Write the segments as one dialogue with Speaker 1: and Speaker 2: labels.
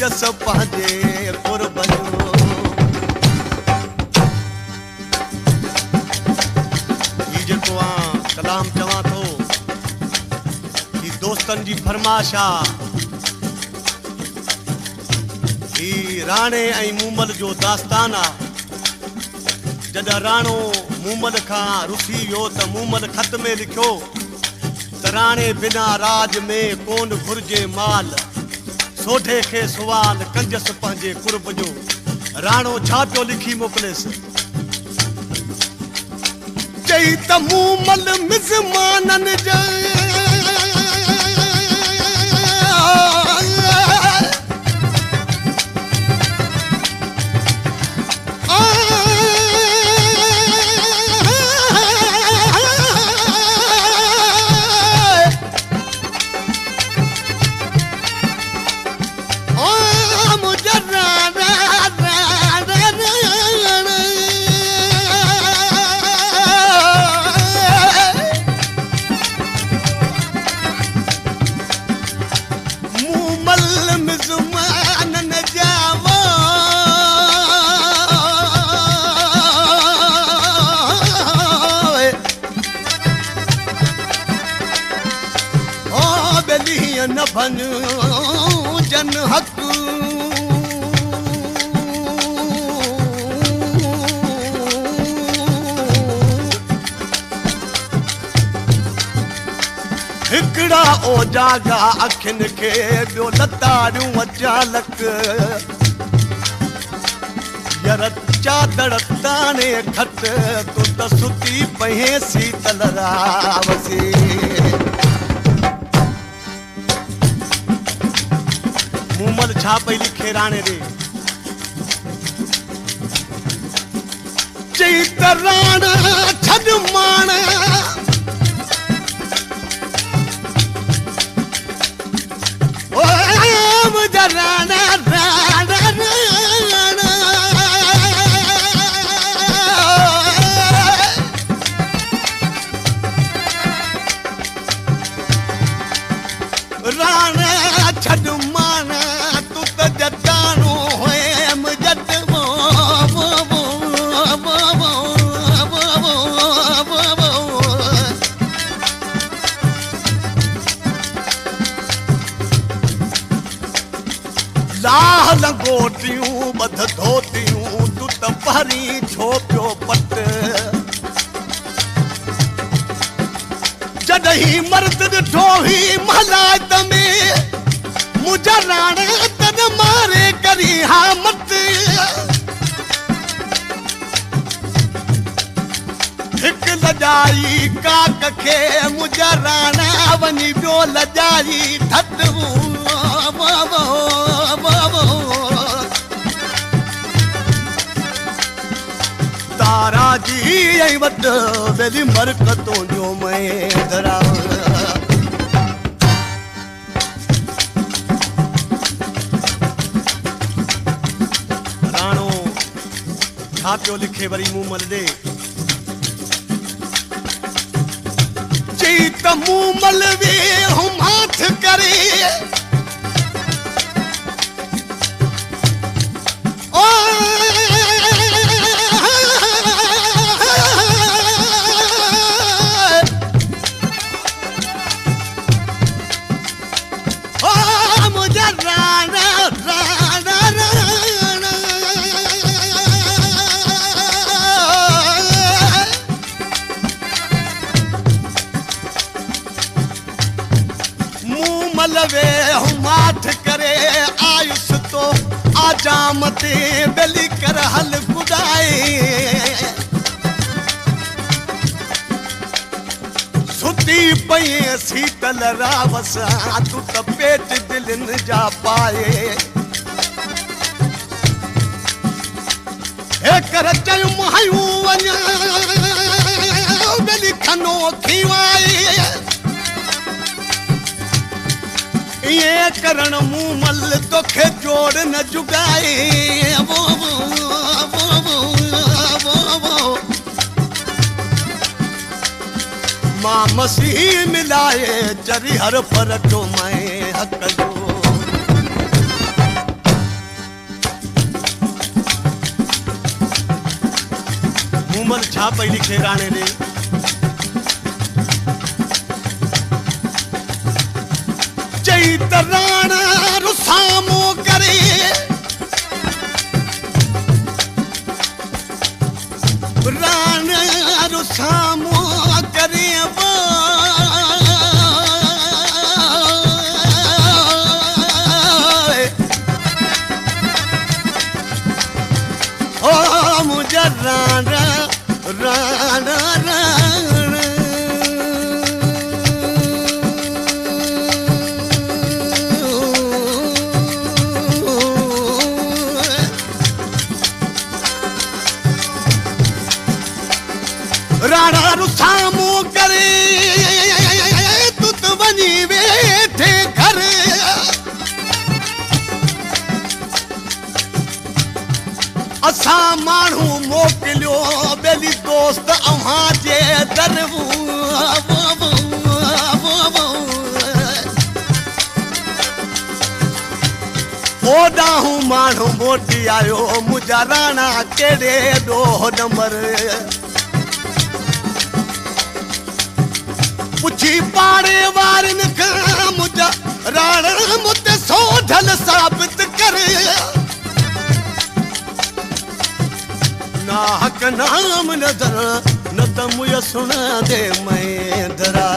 Speaker 1: कंजस पंहिंजे कुर्ब जो ही जेको कलाम चवां थो ही दोस्तनि जी फरमाइश आहे ही राणे ऐं मूमल जो दास्तान आहे जॾहिं राणो मूमल खां रुसी वियो त मूमल ख़त में लिखियो त राणे बिना राज में कोन घुर्जे माल सोढे खे सुवाल कंजस पंहिंजे कुर्ब जो राणो छा पियो लिखी मोकिलेसि चई त मूमल मिज़माननि जा न बन जन हक हिकड़ा ओ जागा अखिन के बियो लताड़ू अचालक यार चादर ताने खट तो त सुती पहे शीतल रावसी मूमल छा पई लिखे राणे रे चई त राणा छॾ माण ओ मुंहिंजा राणा राणा राणा राणा छॾ माण जटाणो हुयम जट वो लाह लंगोटियूं बध धोतियूं तू त परी छो पियो पट जॾहिं मर्द ॾिठो ही महलात में मुझा राणा तन मारे करी हा मत हिक लजाई काक खे मुझा राणा वनी बियो लजाई ठट तारा जी ऐं वट वेली मरकतों जो मैं धरा छा पियो लिखे वरी मूमल ॾे चई त मूमल वेहूं हाथ करे ओ मुझे राणा राणा मलवे माठ करे आयुष तो आजाम ते बेली कर हल गुडाए सुती पई शीतल रावस तू त पेट दिलन जा पाए हे कर चयो महयू वञा बेली खनो खीवाए ये करण मूमल तोखे जोड़ न जुगाए मां मसीह मिलाए चरी हर फर जो मैं हक जो मूमल छा पई लिखे राणे रे चई त राणा रुसामो करे राणा रुसामो करे मुझे राणा राणा राणा राणा रुसामो करे तू तो वञी वेठे घर असां माण्हू मोकिलियो ॿेली दोस्त अव्हां जे दर ओॾाहूं माण्हू मोटी आयो मुंहिंजा राणा कहिड़े ॾोह नंबर पुछी पाड़े वारनि खां मुंहिंजा राणा मूंते सोढल साबित करे ना हक नाम नदर न त मुझे सुना दे मैं दरा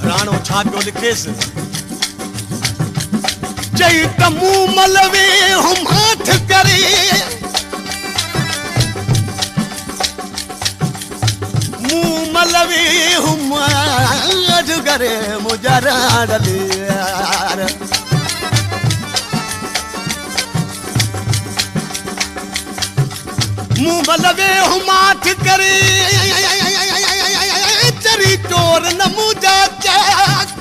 Speaker 1: राणो छा पियो लिखेसि चई त मूमल वे हम हाथ करे मूमल वे हम हाथ करे मुझा राण यार मूमल वे हम हाथ करे चरी चोर न मुझा चाक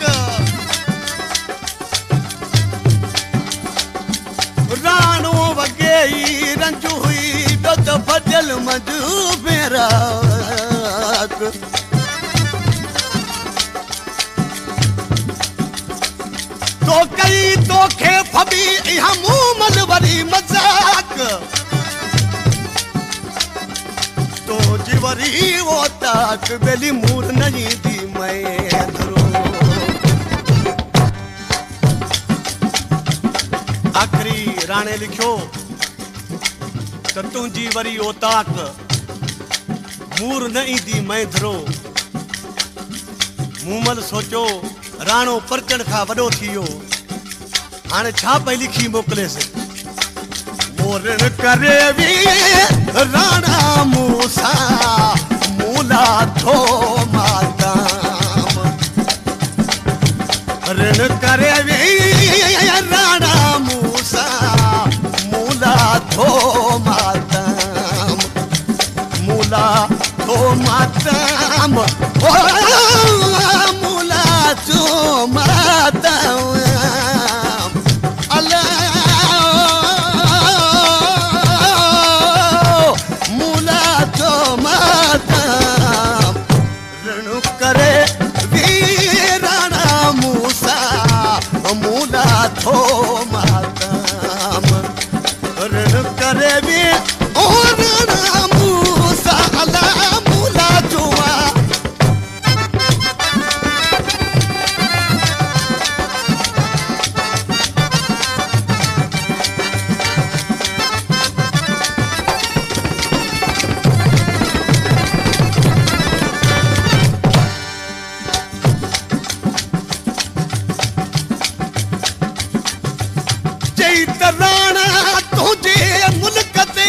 Speaker 1: राणो वगे रंजू हुई तो बदल मजू मेरा तो कई तो खे फबी यहाँ मूमल वरी मजाक तो जीवरी वो तक बेली मूर नहीं थी मैं धरो आखिरी राणे लिखियो त तुंहिंजी वरी ओ ताक मूर न ईंदी मैं धरो मूमल सोचो राणो परचण खां वॾो थी वियो हाणे छा पई लिखी मोकिलेसि मोरण करे वी राणा मूसा मूला थो माताम रण करे वी राणा मूसा मूला थो माताम मूला थो माताम ओ मूला थो माताम थो माताम रण करे वी ओ राणा मूसा अला मूला जुआ राणा तुझे मुल्क ते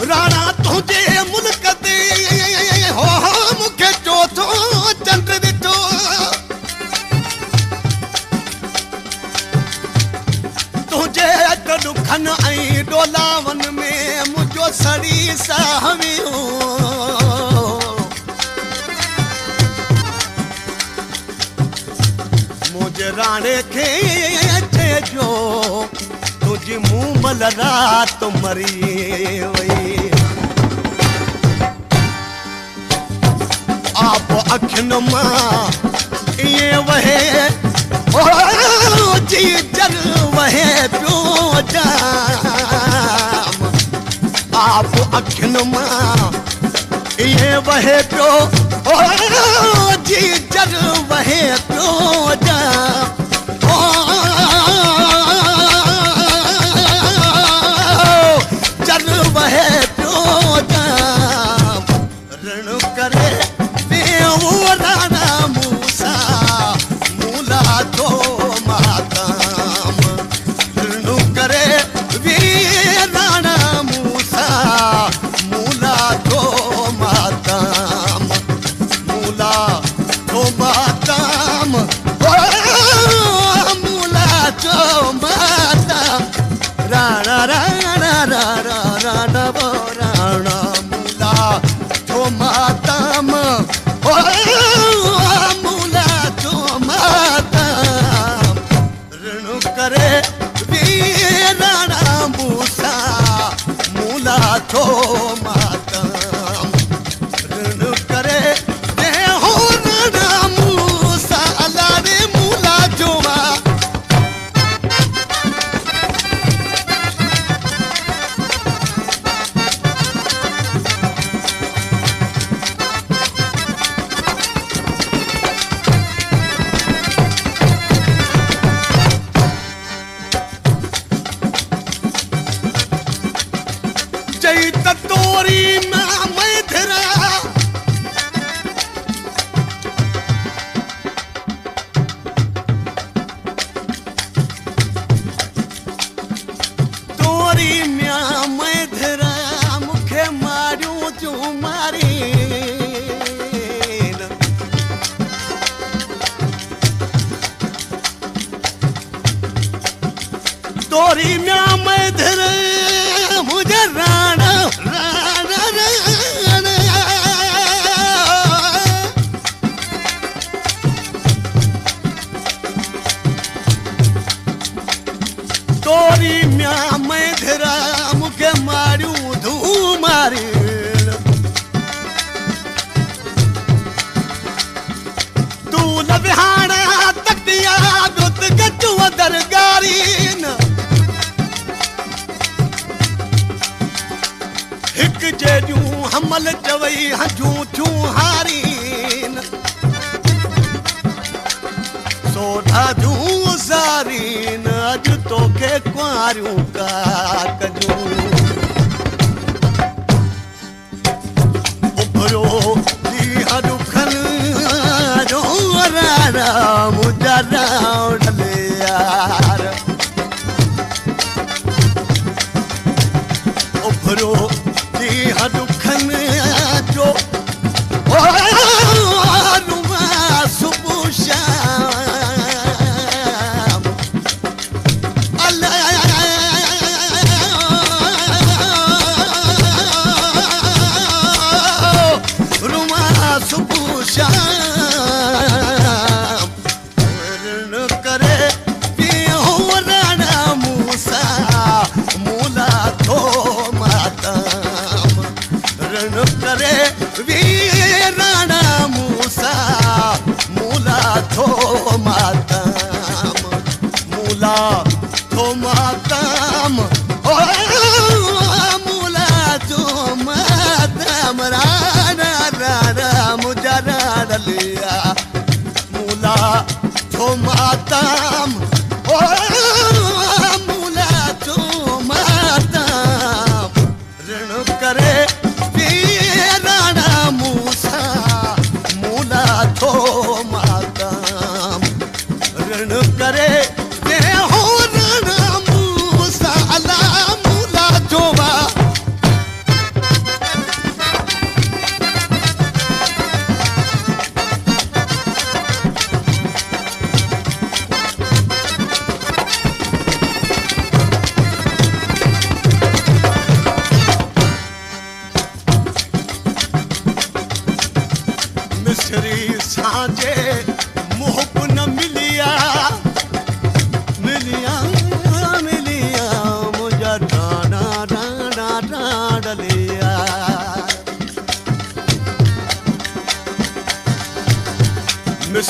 Speaker 1: राणा तुझे मुल्क ते हो मूंखे चोथो चंड ॾिठो तुझे ॾुखनि ऐं डोलावन में मुंहिंजो सड़ी साहवियो मुंहिंजे राणे खे चइजो तुंहिंजी मूमल राति मरी वई आप अखियुनि मां ईअं वहे जी जल वहे पियो जाम आप अखियुनि मां ईअं वहे पियो जी जल वहे पियो जाम जल वहे पियो जाम ऋण करे राणा मूसा मूला थो माताम ऋण करे राणा मूसा मूला थो माताम मूला थो माताम मूला थो माताम राणा राणा राणा राणा राणा मूला थो माताम मूला थो माताम ऋण करे राणा मूसा मूला थो माताम ऋण करे राणा मूसा लारे मूला थो चई त तोरी मां मैथरा तोरी मां मैथरा मूंखे मारियूं तूं मारी तोरी मां मैथरा मुझे राणा राणा राणा तोरी म्या मैथरा मूंखे मारियूं धूं मारी तूं न विहाणा तकिया दुत गचू दरगारी हिक जूं हमल चवई हजूं थियूं हारीन सोढा जूं ज़ारीन अॼु तोखे कुआरियूं का कजूं उभरो ॾींहं ॾुखनि जो राणा मुंहिंजा ढले यार उभरो ॾींहं ॾुखनि जो सुबुह शाम रुमा सुबुह शाम ऋण करे राणा मूसा मूला थो माताम ऋण करे राणा मूसा मूला थो माताम मूला थो माताम मूला थो माताम राणा राणा मुंहिंजा राणा मूला थो माताम मूला थो माताम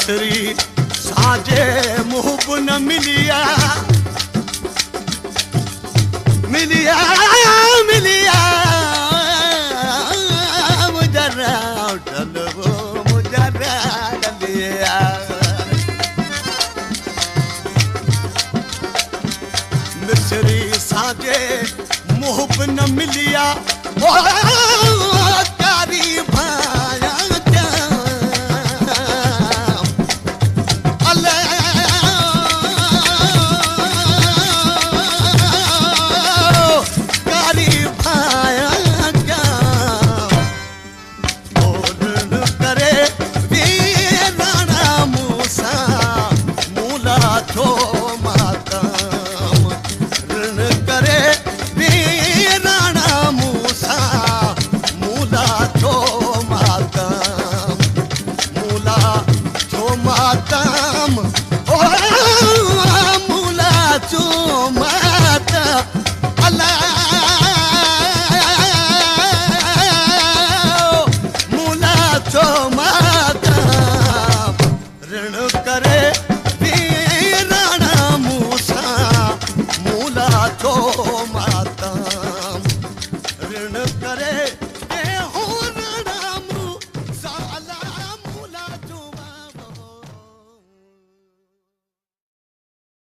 Speaker 1: मिसरी साजे मुहब न मिलिया मिलिया मिलिया मुजरा डलवो मुजरा डलिया मिसरी साजे मुहब न मिलिया